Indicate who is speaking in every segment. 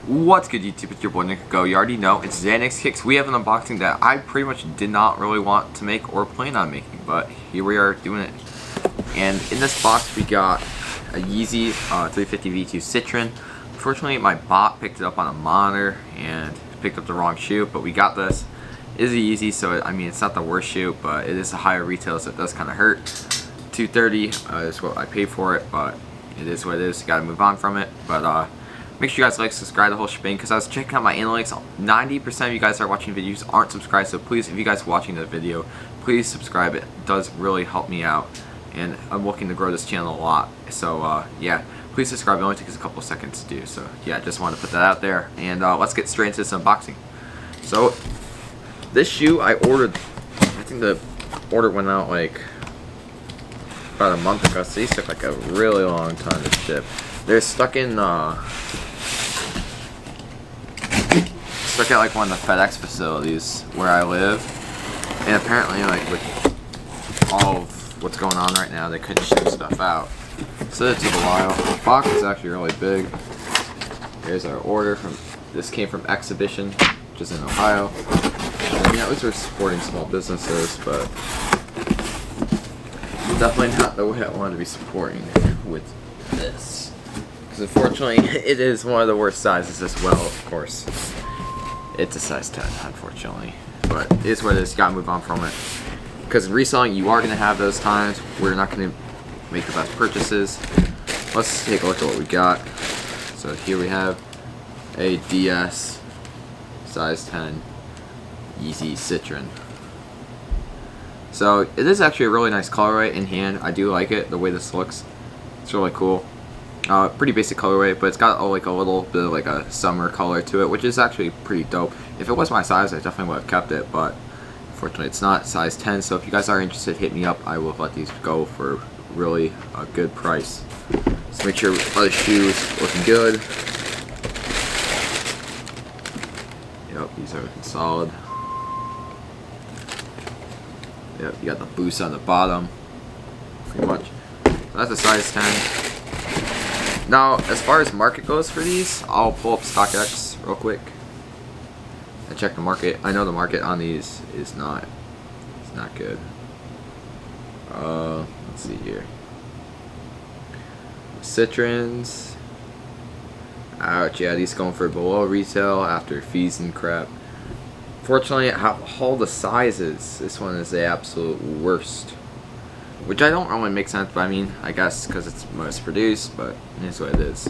Speaker 1: What's good, YouTube? It's your boy Nick Go. You already know it's Xanax Kicks. We have an unboxing that I pretty much did not really want to make or plan on making, but here we are doing it. And in this box we got a Yeezy 350 V2 Citrin. Unfortunately, my bot picked it up on a monitor and picked up the wrong shoe, but we got this. It is a Yeezy, so I mean it's not the worst shoe, but it is a higher retail, so it does kind of hurt. $230 is what I paid for it, but it is what it is. You gotta move on from it. But make sure you guys like, subscribe, the whole shebang, because I was checking out my analytics. 90% of you guys that are watching videos aren't subscribed, so please, if you guys are watching the video, please subscribe. It does really help me out, and I'm looking to grow this channel a lot. So yeah, please subscribe. It only takes a couple seconds to do. So yeah, I just wanted to put that out there, and let's get straight into this unboxing. So this shoe I ordered, I think the order went out like about a month ago, so these took like a really long time to ship. They're stuck in stuck at like one of the FedEx facilities where I live, and apparently like with all of what's going on right now, they couldn't ship stuff out, so it took a while. The box is actually really big. Here's our order from, this came from Exhibition, which is in Ohio. And yeah, at least we're supporting small businesses, but definitely not the way I want to be supporting with this, because unfortunately it is one of the worst sizes as well. Of course, it's a size 10, unfortunately, but it is what it is. You gotta move on from it, because in reselling you are gonna have those times where you're not gonna make the best purchases. Let's take a look at what we got. So here we have a DS size 10 Yeezy Citrin. So it is actually a really nice colorway in hand. I do like it, the way this looks. It's really cool. Pretty basic colorway, but it's got like a little bit of like a summer color to it, which is actually pretty dope. If it was my size, I definitely would have kept it, but unfortunately it's not size 10. So if you guys are interested, hit me up. I will let these go for really a good price. So make sure other shoes looking good. Yep, these are looking solid. Yep, you got the boost on the bottom, pretty much. So that's a size 10. Now, as far as market goes for these, I'll pull up StockX real quick and check the market. I know the market on these is not good. Let's see here. Citrins. Ouch, yeah, these going for below retail after fees and crap. Fortunately, all the sizes, this one is the absolute worst, which I don't really make sense, but I mean, I guess because it's most produced, but it is what it is.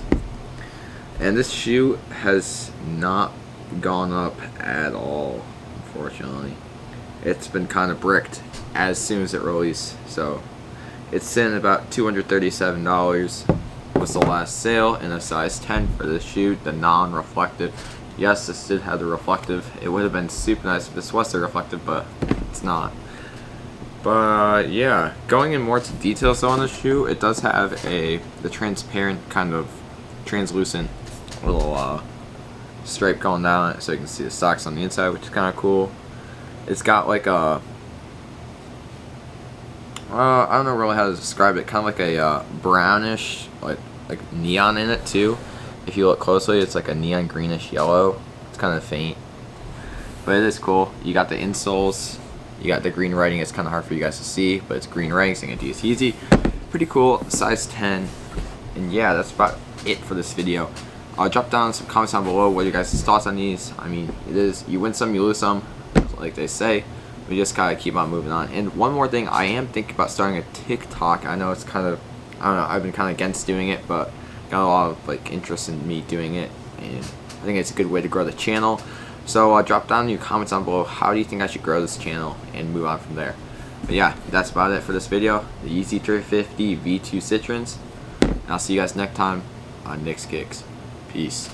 Speaker 1: And this shoe has not gone up at all, unfortunately. It's been kind of bricked as soon as it released, so it's sitting about $237 was the last sale in a size 10 for this shoe, the non-reflective. Yes, this did have the reflective. It would have been super nice if this was the reflective, but it's not. But yeah, going in more to details on the shoe, it does have the transparent kind of translucent little stripe going down it, so you can see the socks on the inside, which is kind of cool. It's got like a I don't know really how to describe it, kind of like a brownish like neon in it too. If you look closely, it's like a neon greenish yellow. It's kind of faint, but it is cool. You got the insoles, you got the green writing. It's kind of hard for you guys to see, but it's green writing saying Adidas Yeezy. Pretty cool, size 10. And yeah, that's about it for this video. Drop down some comments down below what your guys' thoughts on these. I mean, it is, you win some, you lose some, like they say. We just gotta keep on moving on. And one more thing, I am thinking about starting a TikTok. I know it's kind of, I don't know, I've been kind of against doing it, but got a lot of like interest in me doing it, and I think it's a good way to grow the channel. So drop down your comments down below. How do you think I should grow this channel, and move on from there. But yeah, that's about it for this video. The Yeezy 350 V2 Citrins. And I'll see you guys next time on Nick's Kicks. Peace.